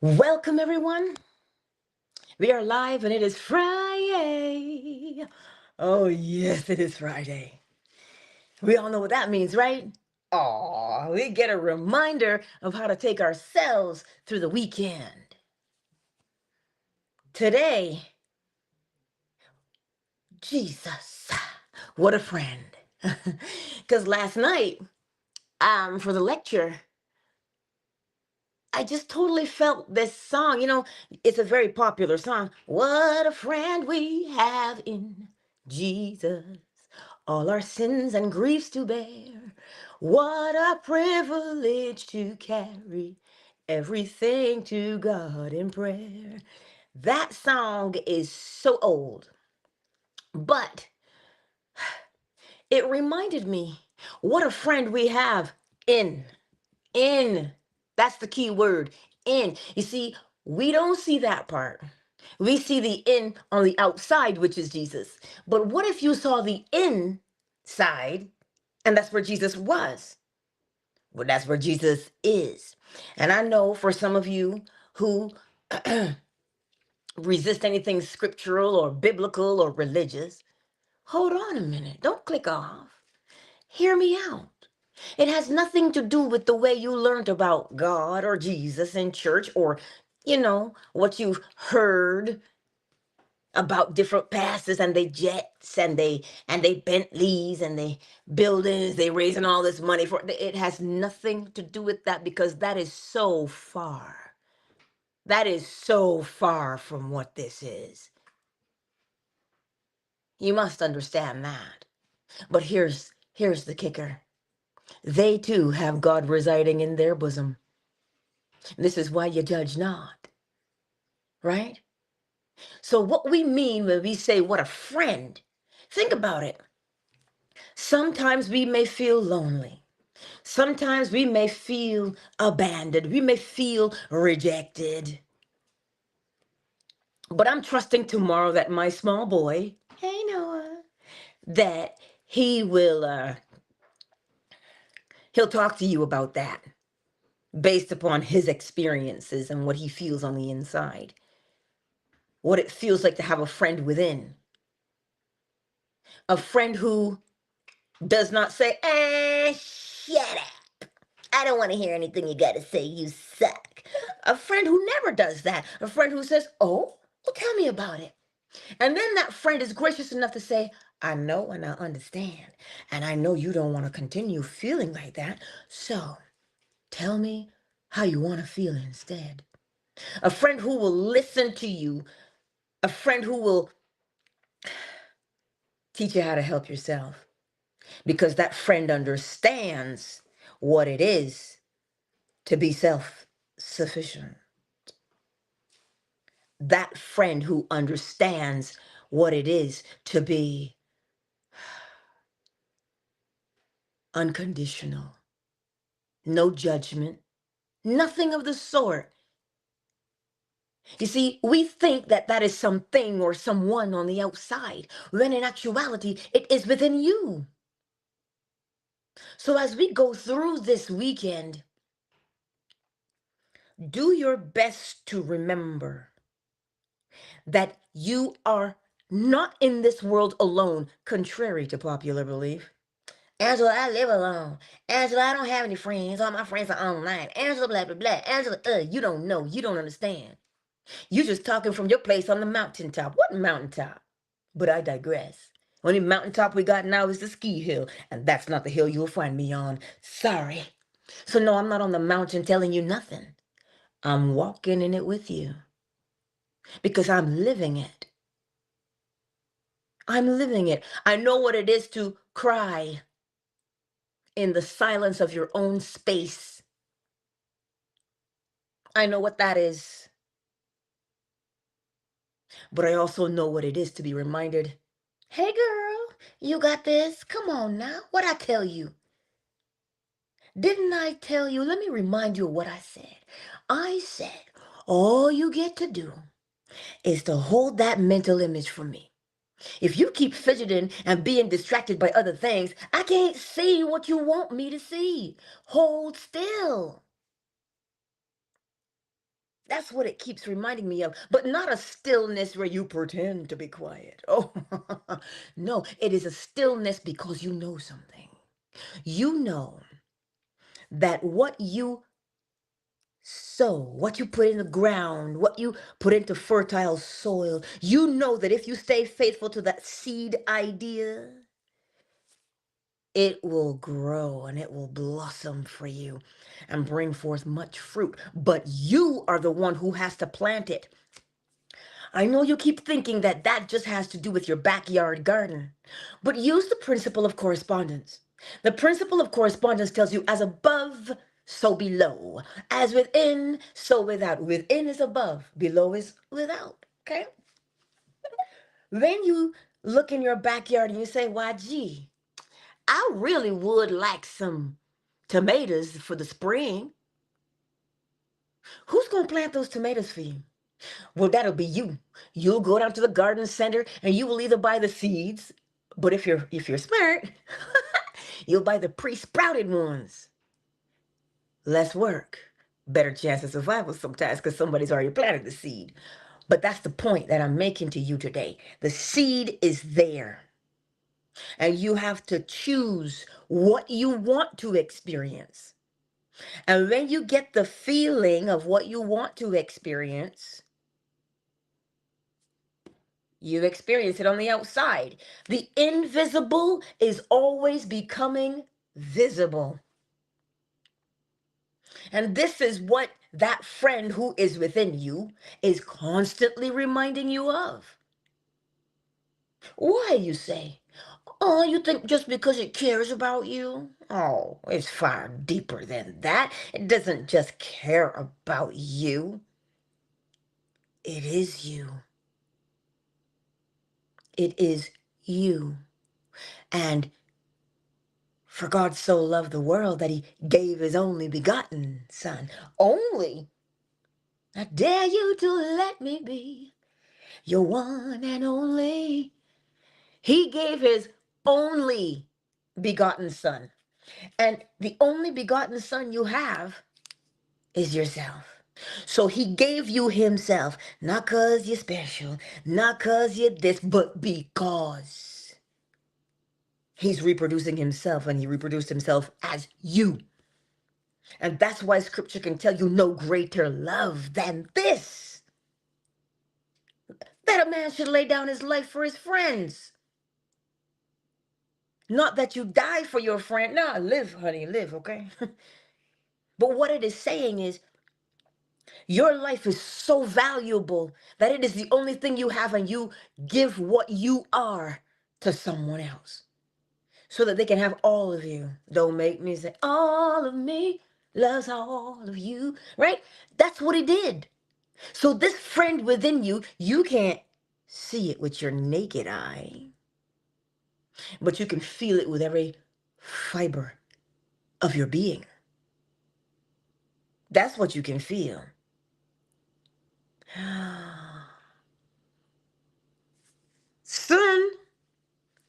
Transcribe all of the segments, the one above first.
Welcome, everyone. We are live and it is Friday. Oh, yes, it is Friday. We all know what that means, right? Oh, we get a reminder of how to take ourselves through the weekend. Today, Jesus, what a friend. Because last night, for the lecture, I just totally felt this song. It's a very popular song. What a friend we have in Jesus. All our sins and griefs to bear. What a privilege to carry everything to God in prayer. That song is so old, but it reminded me what a friend we have in in. That's the key word. In. You see, we don't see that part. We see the in on the outside, which is Jesus. But what if you saw the inside and that's where Jesus was? Well, that's where Jesus is. And I know for some of you who resist anything scriptural or biblical or religious, hold on a minute. Don't click off. Hear me out. It has nothing to do with the way you learned about God or Jesus in church or, what you've heard about different pastors and they jets and they Bentleys and they buildings, they raising all this money for it has nothing to do with that because that is so far. That is so far from what this is. You must understand that. But here's the kicker. They too have God residing in their bosom. This is why you judge not, right? So, what we mean when we say, what a friend, think about it. Sometimes we may feel lonely. Sometimes we may feel abandoned. We may feel rejected. But I'm trusting tomorrow that my small boy, hey Noah, that he will, he'll talk to you about that based upon his experiences and what he feels on the inside, what it feels like to have a friend within. A friend who does not say, shut up. I don't want to hear anything you got to say. You suck. A friend who never does that. A friend who says, oh, well, tell me about it. And then that friend is gracious enough to say, I know and I understand. And I know you don't want to continue feeling like that. So tell me how you want to feel instead. A friend who will listen to you. A friend who will teach you how to help yourself. Because that friend understands what it is to be self-sufficient. That friend who understands what it is to be unconditional, no judgment, nothing of the sort. You see, we think that that is something or someone on the outside, when in actuality, it is within you. So as we go through this weekend, do your best to remember that you are not in this world alone, contrary to popular belief. Angela, I live alone. Angela, I don't have any friends. All my friends are online. Angela, blah, blah, blah. Angela, you don't know. You don't understand. You just talking from your place on the mountaintop. What mountaintop? But I digress. Only mountaintop we got now is the ski hill, and that's not the hill you'll find me on. Sorry. So no, I'm not on the mountain telling you nothing. I'm walking in it with you because I'm living it. I'm living it. I know what it is to cry in the silence of your own space. I know what that is. But I also know what it is to be reminded, hey girl, you got this. Come on now. What I tell you? Didn't I tell you? Let me remind you of what I said. I said, all you get to do is to hold that mental image for me. If you keep fidgeting and being distracted by other things, I can't see what you want me to see. Hold still. That's what it keeps reminding me of, but not a stillness where you pretend to be quiet. Oh, no, it is a stillness because you know something. You know that what you sow, what you put in the ground, what you put into fertile soil, you know that if you stay faithful to that seed idea, it will grow and it will blossom for you and bring forth much fruit. But you are the one who has to plant it. I know you keep thinking that that just has to do with your backyard garden, but use the principle of correspondence. The principle of correspondence tells you as above, so below. As within, so without. Within is above, below is without. Okay? Then you look in your backyard and you say, why, gee, I really would like some tomatoes for the spring. Who's going to plant those tomatoes for you? Well, that'll be you. You'll go down to the garden center and you will either buy the seeds, but if you're smart, you'll buy the pre-sprouted ones. Less work, better chance of survival sometimes because somebody's already planted the seed. But that's the point that I'm making to you today. The seed is there. And you have to choose what you want to experience. And when you get the feeling of what you want to experience, you experience it on the outside. The invisible is always becoming visible. And this is what that friend who is within you is constantly reminding you of. Why, you say? Oh, you think just because it cares about you? Oh, it's far deeper than that. It doesn't just care about you. It is you. It is you. And for God so loved the world that he gave his only begotten son. Only. I dare you to let me be your one and only. He gave his only begotten son. And the only begotten son you have is yourself. So he gave you himself, not because you're special, not because you're this, but because he's reproducing himself and he reproduced himself as you. And that's why scripture can tell you no greater love than this, that a man should lay down his life for his friends. Not that you die for your friend. No, live, honey, live, okay? But what it is saying is your life is so valuable that it is the only thing you have, and you give what you are to someone else so that they can have all of you. Don't make me say, all of me loves all of you, right? That's what he did. So this friend within you, you can't see it with your naked eye, but you can feel it with every fiber of your being. That's what you can feel. Son,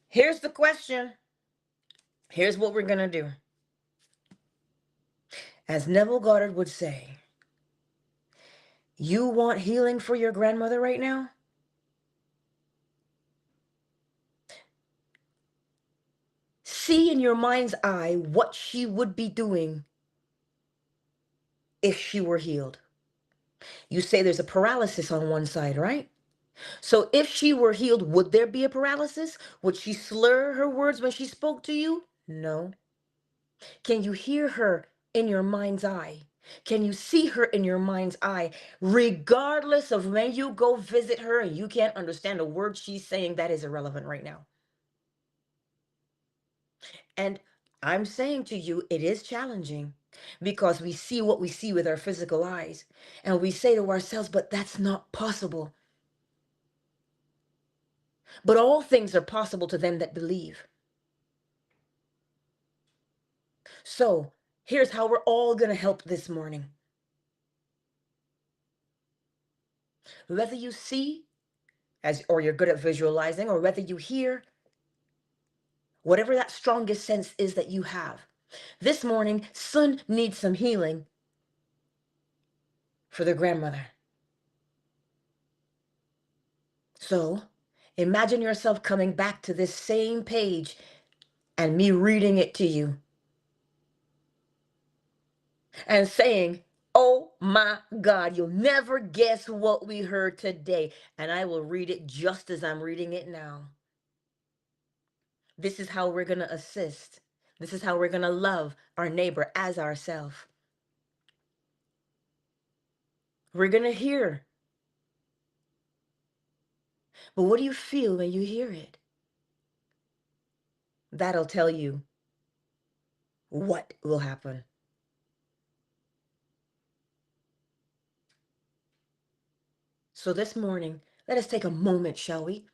here's the question. Here's what we're going to do. As Neville Goddard would say, you want healing for your grandmother right now? See in your mind's eye what she would be doing if she were healed. You say there's a paralysis on one side, right? So if she were healed, would there be a paralysis? Would she slur her words when she spoke to you? No. Can you hear her in your mind's eye? Can you see her in your mind's eye? Regardless of when you go visit her and you can't understand a word she's saying, that is irrelevant right now. And I'm saying to you, it is challenging because we see what we see with our physical eyes. And we say to ourselves, but that's not possible. But all things are possible to them that believe. So here's how we're all going to help this morning. Whether you see, or you're good at visualizing, or whether you hear, whatever that strongest sense is that you have. This morning, Sun needs some healing for their grandmother. So imagine yourself coming back to this same page and me reading it to you and saying, "Oh my God, you'll never guess what we heard today." And I will read it just as I'm reading it now. This is how we're going to assist. This is how we're going to love our neighbor as ourselves. We're going to hear. But what do you feel when you hear it? That'll tell you what will happen. So this morning, let us take a moment, shall we?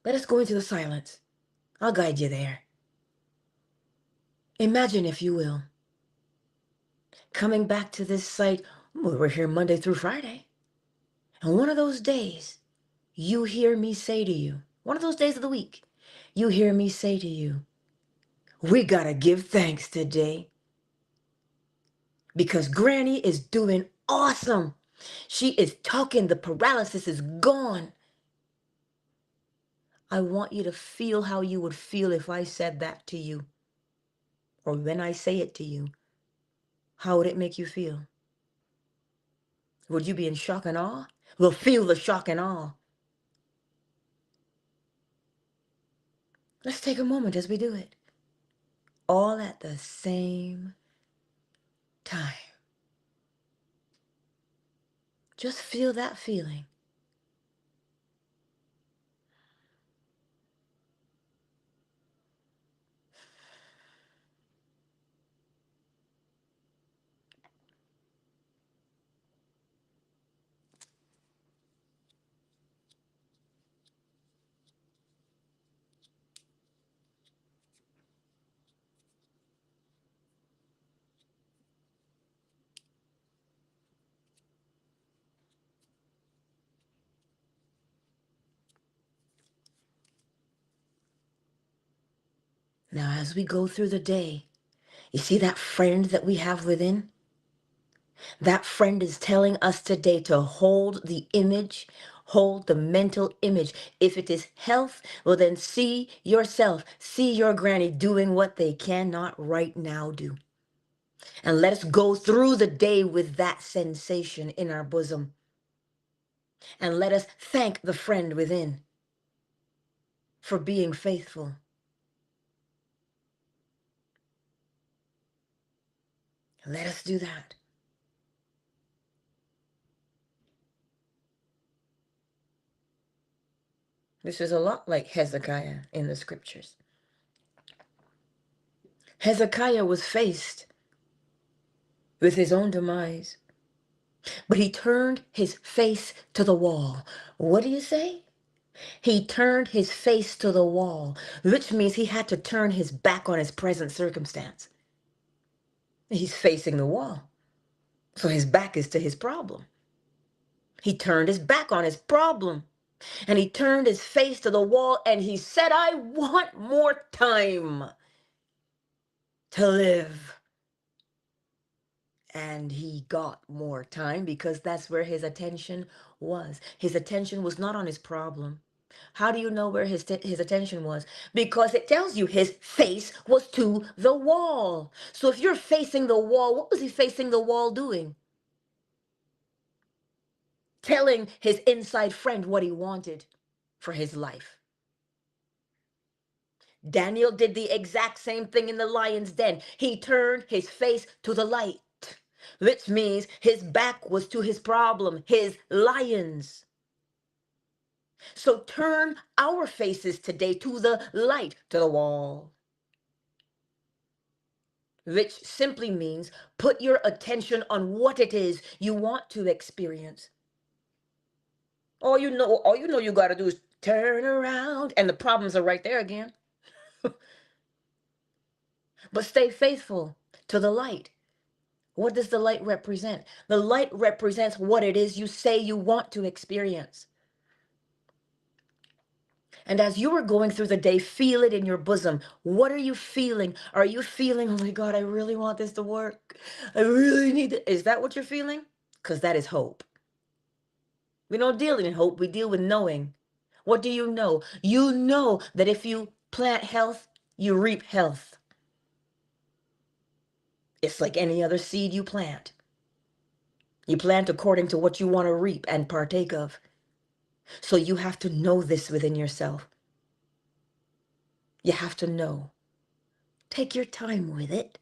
Let us go into the silence. I'll guide you there. Imagine, if you will, coming back to this site. We're here Monday through Friday. And one of those days, you hear me say to you, one of those days of the week, you hear me say to you, we gotta give thanks today because Granny is doing awesome. She is talking, the paralysis is gone. I want you to feel how you would feel if I said that to you, or when I say it to you. How would it make you feel? Would you be in shock and awe? Well, feel the shock and awe. Let's take a moment as we do it, all at the same time. Just feel that feeling. Now, as we go through the day, you see that friend that we have within? That friend is telling us today to hold the image, hold the mental image. If it is health, well, then see yourself, see your granny doing what they cannot right now do. And let us go through the day with that sensation in our bosom. And let us thank the friend within for being faithful. Let us do that. This is a lot like Hezekiah in the scriptures. Hezekiah was faced with his own demise, but he turned his face to the wall. What do you say? He turned his face to the wall, which means he had to turn his back on his present circumstance. He's facing the wall, so his back is to his problem. He turned his back on his problem, and he turned his face to the wall, and he said, I want more time to live. And he got more time because that's where his attention was. His attention was not on his problem. How do you know where his attention was? Because it tells you his face was to the wall. So if you're facing the wall, what was he facing the wall doing? Telling his inside friend what he wanted for his life. Daniel did the exact same thing in the lion's den. He turned his face to the light, which means his back was to his problem, his lions. So turn our faces today to the light, to the wall, which simply means put your attention on what it is you want to experience. All you know you got to do is turn around and the problems are right there again. But stay faithful to the light. What does the light represent? The light represents what it is you say you want to experience. And as you are going through the day, feel it in your bosom. What are you feeling? Are you feeling, oh my God, I really want this to work. I really need it. Is that what you're feeling? Because that is hope. We don't deal in hope, we deal with knowing. What do you know? You know that if you plant health, you reap health. It's like any other seed you plant. You plant according to what you want to reap and partake of. So you have to know this within yourself. You have to know. Take your time with it.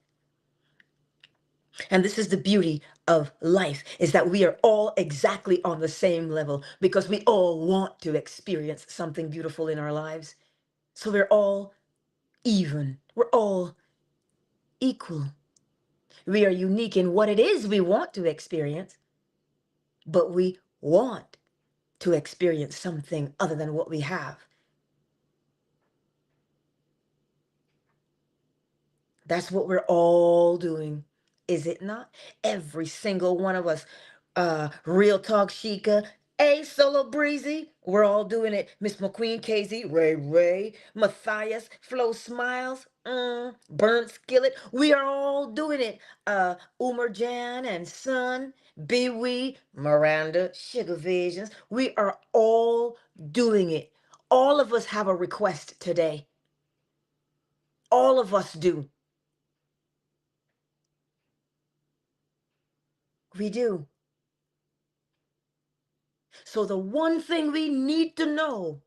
And this is the beauty of life, is that we are all exactly on the same level because we all want to experience something beautiful in our lives. So we're all even. We're all equal. We are unique in what it is we want to experience, but we want to experience something other than what we have. That's what we're all doing, is it not? Every single one of us. Real Talk Chica, A Solo Breezy, we're all doing it. Miss McQueen, KZ, Ray, Matthias, Flo Smiles, Burnt Skillet, we are all doing it. Umar Jan and Son, Be We, Miranda, Sugar Visions, we are all doing it. All of us have a request today. All of us do. We do. So the one thing we need to know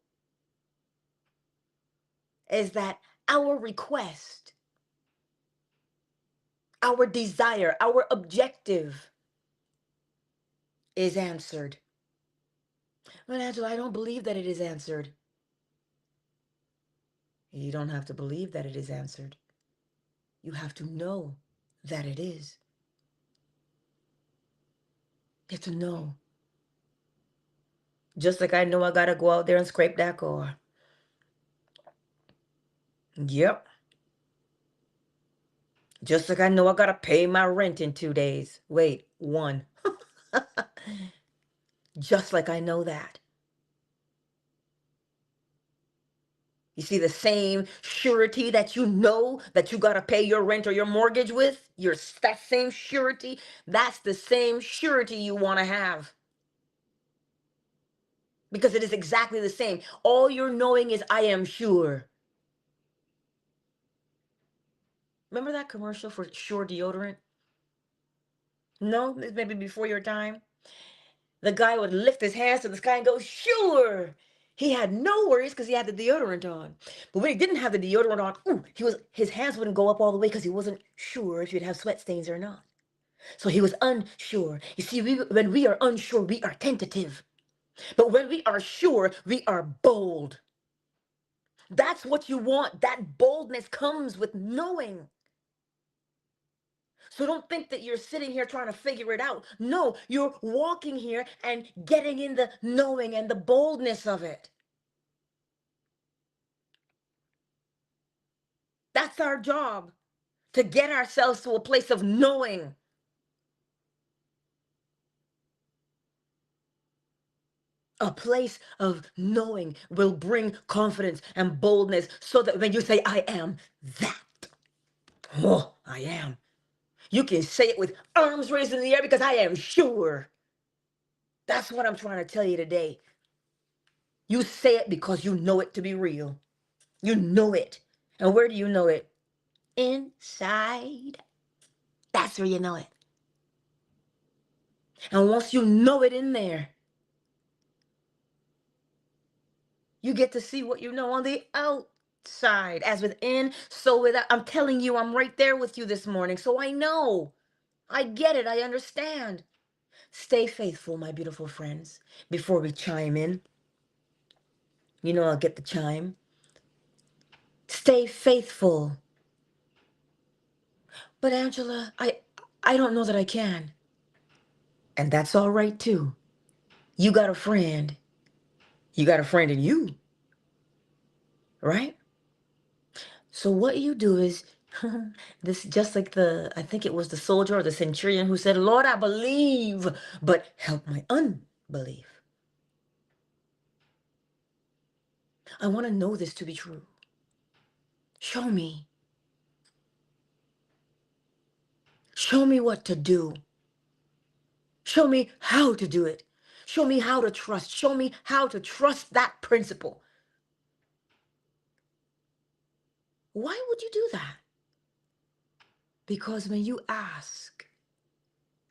is that our request, our desire, our objective is answered. But Angela, I don't believe that it is answered. You don't have to believe that it is answered. You have to know that it is. You have to know. Just like I know I gotta go out there and scrape that car. Yep. Just like I know I gotta pay my rent in 2 days. Wait, one. Just like I know that. You see, the same surety that you know that you got to pay your rent or your mortgage with, that same surety, that's the same surety you want to have. Because it is exactly the same. All you're knowing is, I am sure. Remember that commercial for Sure deodorant? No, this may be before your time. The guy would lift his hands to the sky and go, sure. He had no worries because he had the deodorant on. But when he didn't have the deodorant on, his hands wouldn't go up all the way because he wasn't sure if he'd have sweat stains or not. So he was unsure. You see, when we are unsure, we are tentative. But when we are sure, we are bold. That's what you want. That boldness comes with knowing. So don't think that you're sitting here trying to figure it out. No, you're walking here and getting in the knowing and the boldness of it. That's our job, to get ourselves to a place of knowing. A place of knowing will bring confidence and boldness so that when you say, I am that, oh, I am, you can say it with arms raised in the air because I am sure. That's what I'm trying to tell you today. You say it because you know it to be real. You know it. And where do you know it? Inside. That's where you know it. And once you know it in there, you get to see what you know on the outside. As within, so without. I'm telling you, I'm right there with you this morning. So I know. I get it. I understand. Stay faithful, my beautiful friends. Before we chime in, I'll get the chime. Stay faithful. But Angela, I don't know that I can. And that's all right too. You got a friend. You got a friend in you, right? So what you do is this, just like I think it was the soldier or the centurion who said, Lord, I believe, but help my unbelief. I want to know this to be true. Show me. Show me what to do. Show me how to do it. Show me how to trust. Show me how to trust that principle. Why would you do that? Because when you ask,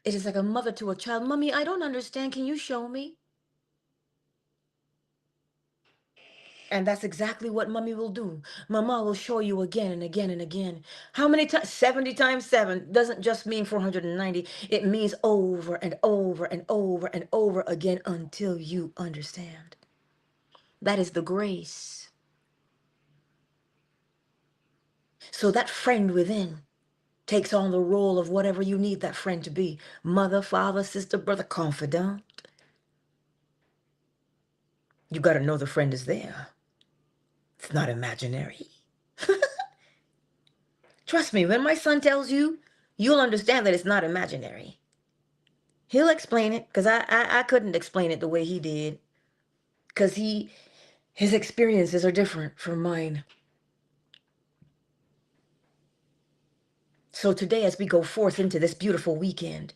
it is like a mother to a child. Mommy, I don't understand. Can you show me? And that's exactly what mommy will do. Mama will show you again and again and again. How many times? 70 times 7 doesn't just mean 490. It means over and over and over and over again until you understand. That is the grace. So that friend within takes on the role of whatever you need that friend to be. Mother, father, sister, brother, confidant. You got to know the friend is there. It's not imaginary. Trust me, when my son tells you, you'll understand that it's not imaginary. He'll explain it, because I couldn't explain it the way he did. Because his experiences are different from mine. So today, as we go forth into this beautiful weekend,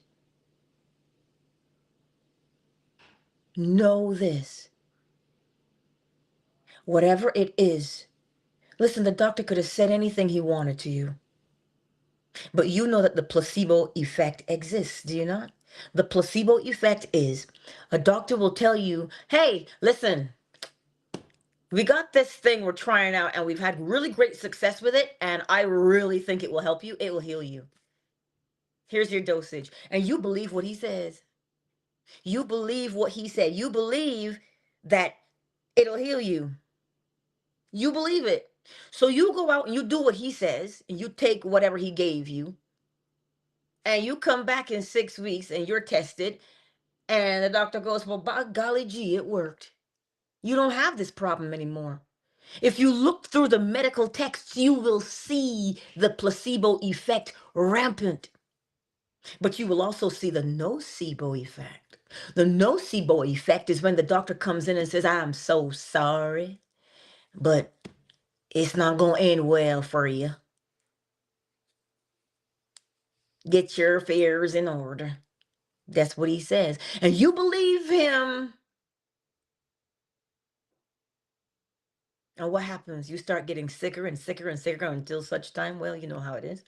know this. Whatever it is, listen, the doctor could have said anything he wanted to you. But you know that the placebo effect exists, do you not? The placebo effect is a doctor will tell you, hey, listen, we got this thing we're trying out and we've had really great success with it. And I really think it will help you. It will heal you. Here's your dosage. And you believe what he says. You believe what he said. You believe that it'll heal you. You believe it. So you go out and you do what he says and you take whatever he gave you. And you come back in 6 weeks and you're tested. And the doctor goes, well, by golly gee, it worked. You don't have this problem anymore. If you look through the medical texts, you will see the placebo effect rampant. But you will also see the nocebo effect. The nocebo effect is when the doctor comes in and says, I'm so sorry, but it's not going to end well for you. Get your affairs in order. That's what he says. And you believe him. And what happens? You start getting sicker and sicker and sicker until such time, well, you know how it is.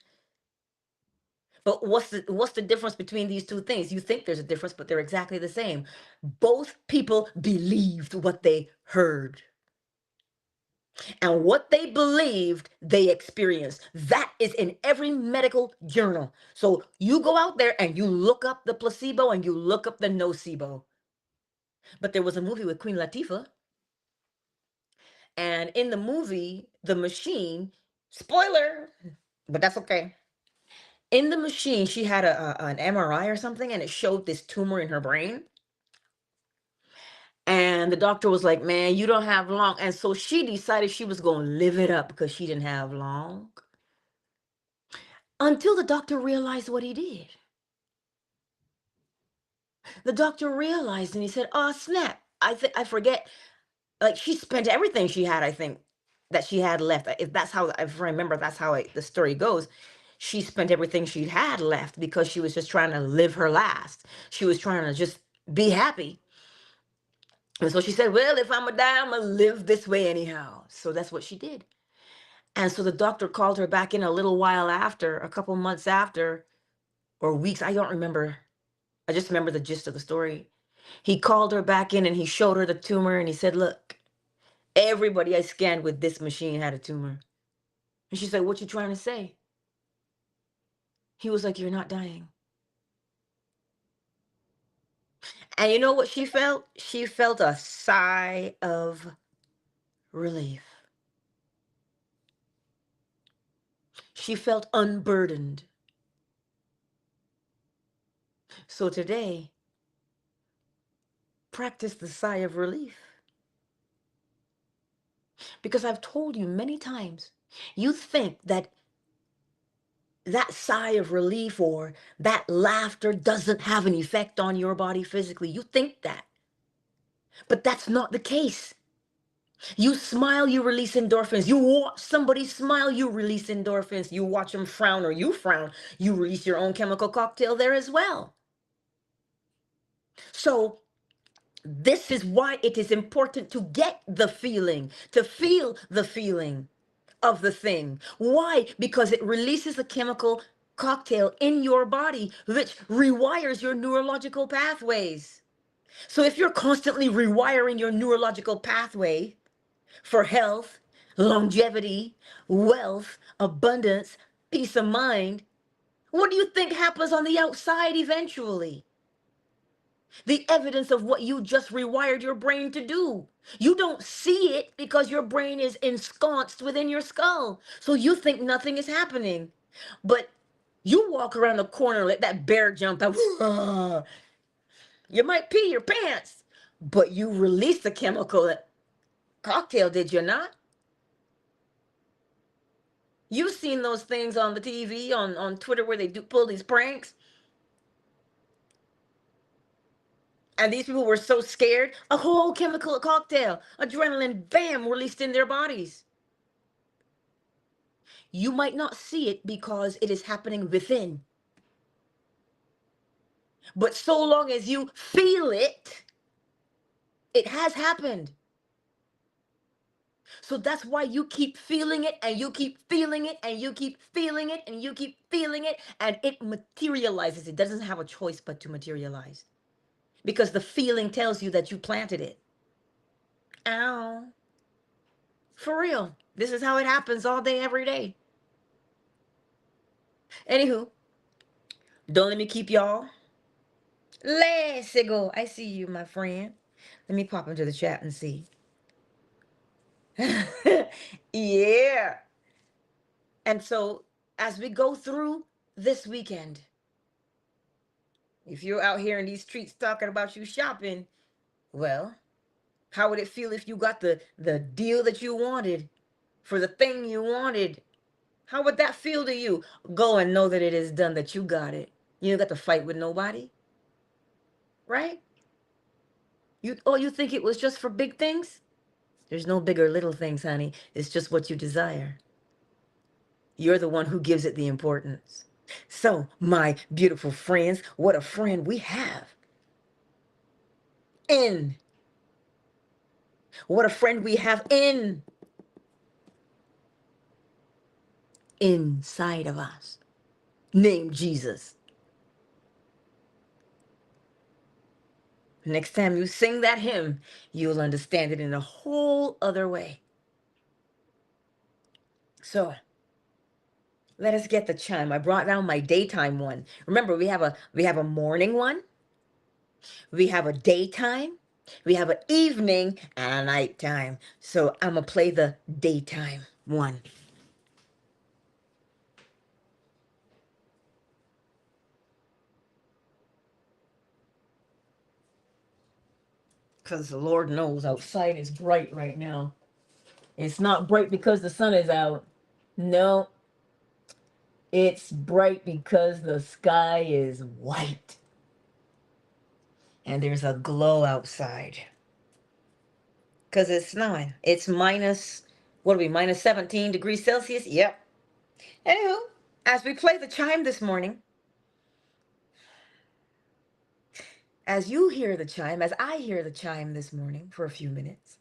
But what's the difference between these two things? You think there's a difference, but they're exactly the same. Both people believed what they heard. And what they believed, they experienced. That is in every medical journal. So you go out there and you look up the placebo and you look up the nocebo. But there was a movie with Queen Latifah. And in the movie, the machine, spoiler, but that's okay. In the machine, she had an MRI or something, and it showed this tumor in her brain. And the doctor was like, man, you don't have long. And so she decided she was going to live it up because she didn't have long. Until the doctor realized what he did. The doctor realized and he said, oh, snap. I forget. Like she spent everything she had, I think, that she had left. If that's how, if I remember, that's how the story goes. She spent everything she had left because she was just trying to live her last. She was trying to just be happy. And so she said, well, if I'm going to die, I'm going to live this way anyhow. So that's what she did. And so the doctor called her back in a little while after, a couple months after, or weeks. I don't remember. I just remember the gist of the story. He called her back in and he showed her the tumor and he said, look, everybody I scanned with this machine had a tumor. And she said, what you trying to say? He was like, you're not dying. And you know what she felt? She felt a sigh of relief. She felt unburdened. So today, practice the sigh of relief. Because I've told you many times, you think that that sigh of relief or that laughter doesn't have an effect on your body physically. You think that. But that's not the case. You smile, you release endorphins. You watch somebody smile, you release endorphins. You watch them frown or you frown, you release your own chemical cocktail there as well. So This is why it is important to get the feeling, to feel the feeling of the thing. Why? Because it releases a chemical cocktail in your body which rewires your neurological pathways. So if you're constantly rewiring your neurological pathway for health, longevity, wealth, abundance, peace of mind, what do you think happens on the outside eventually? The evidence of what you just rewired your brain to do. You don't see it because your brain is ensconced within your skull. So you think nothing is happening. But you walk around the corner, let that bear jump out. You might pee your pants, but you release the chemical cocktail, did you not? You've seen those things on the TV, on Twitter, where they do pull these pranks. And these people were so scared, a whole chemical cocktail, adrenaline, bam, released in their bodies. You might not see it because it is happening within. But so long as you feel it, it has happened. So that's why you keep feeling it and you keep feeling it and you keep feeling it and you keep feeling it, and it materializes. It doesn't have a choice but to materialize because the feeling tells you that you planted it. Ow. For real. This is how it happens all day, every day. Anywho, don't let me keep y'all. Let's go. I see you, my friend. Let me pop into the chat and see. Yeah. And so, as we go through this weekend, if you're out here in these streets talking about you shopping, well, how would it feel if you got the deal that you wanted for the thing you wanted? How would that feel to you? Go and know that it is done, that you got it. You don't got to fight with nobody, right? You think it was just for big things? There's no big or little things, honey. It's just what you desire. You're the one who gives it the importance. So, my beautiful friends, what a friend we have in. What a friend we have inside of us, named Jesus. Next time you sing that hymn, you'll understand it in a whole other way. So, let us get the chime. I brought down my daytime one. Remember, we have a morning one, we have a daytime, we have an evening, and a nighttime. So I'm gonna play the daytime one. Because the Lord knows outside is bright right now. It's not bright because the sun is out. No, it's bright because the sky is white. And there's a glow outside. Because it's snowing. It's minus, what are we, minus 17 degrees Celsius? Yep. Anywho, as we play the chime this morning, as you hear the chime, as I hear the chime this morning for a few minutes,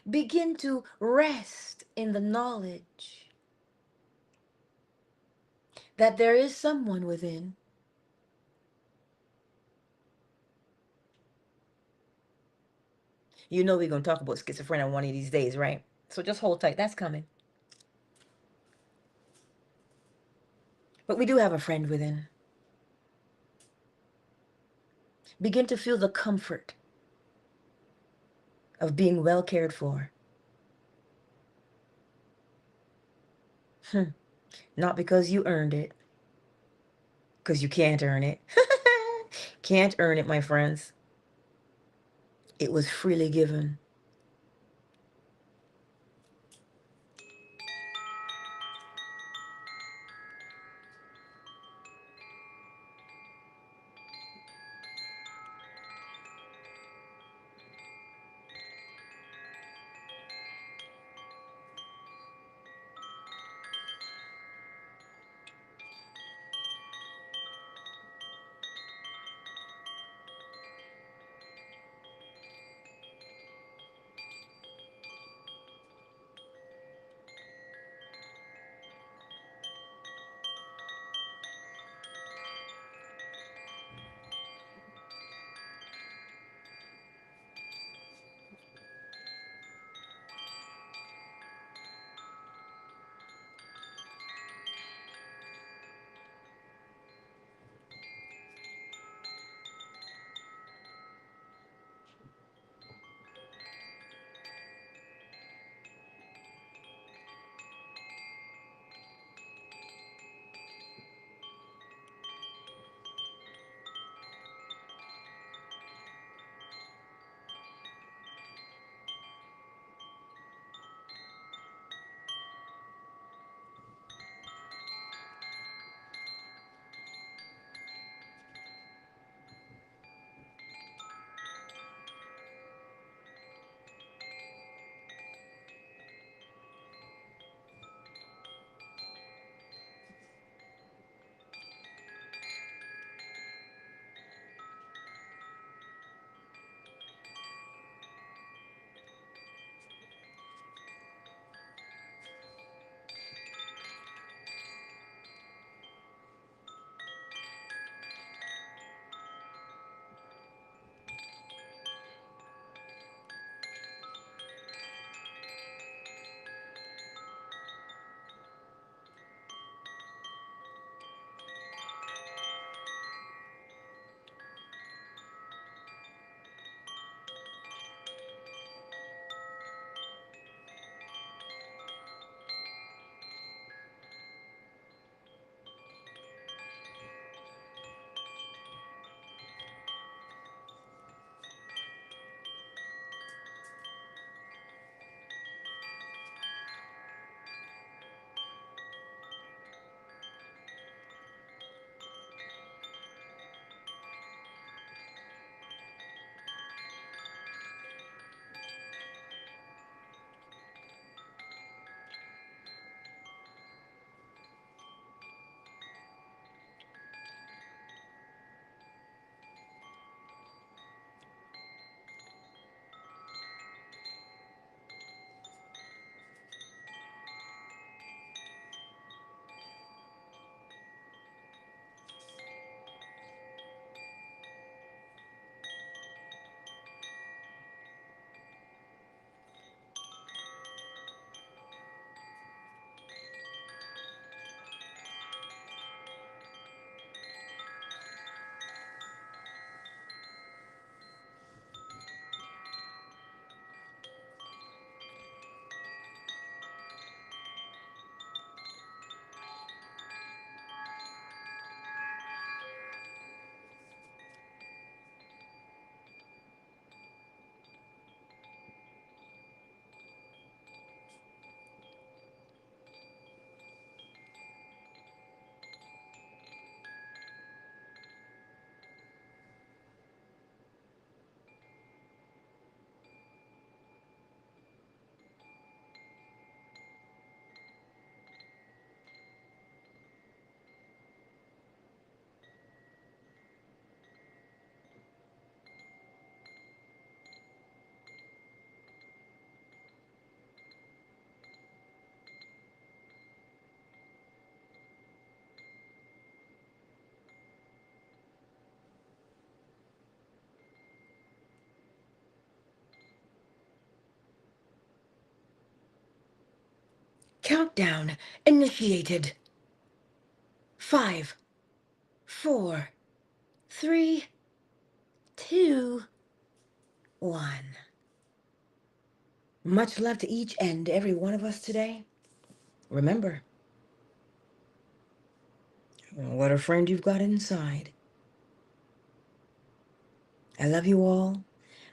begin to rest in the knowledge that there is someone within. You know we're going to talk about schizophrenia one of these days, right? So just hold tight. That's coming. But we do have a friend within. Begin to feel the comfort of being well cared for. Not because you earned it, because you can't earn it. Can't earn it, my friends. It was freely given. Countdown initiated. 5, 4, 3, 2, 1. Much love to each and every one of us today. Remember, what a friend you've got inside. I love you all.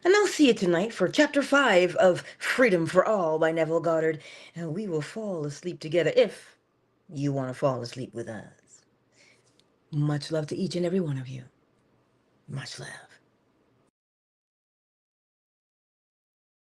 And I'll see you tonight for Chapter 5 of Freedom for All by Neville Goddard. And we will fall asleep together if you want to fall asleep with us. Much love to each and every one of you. Much love.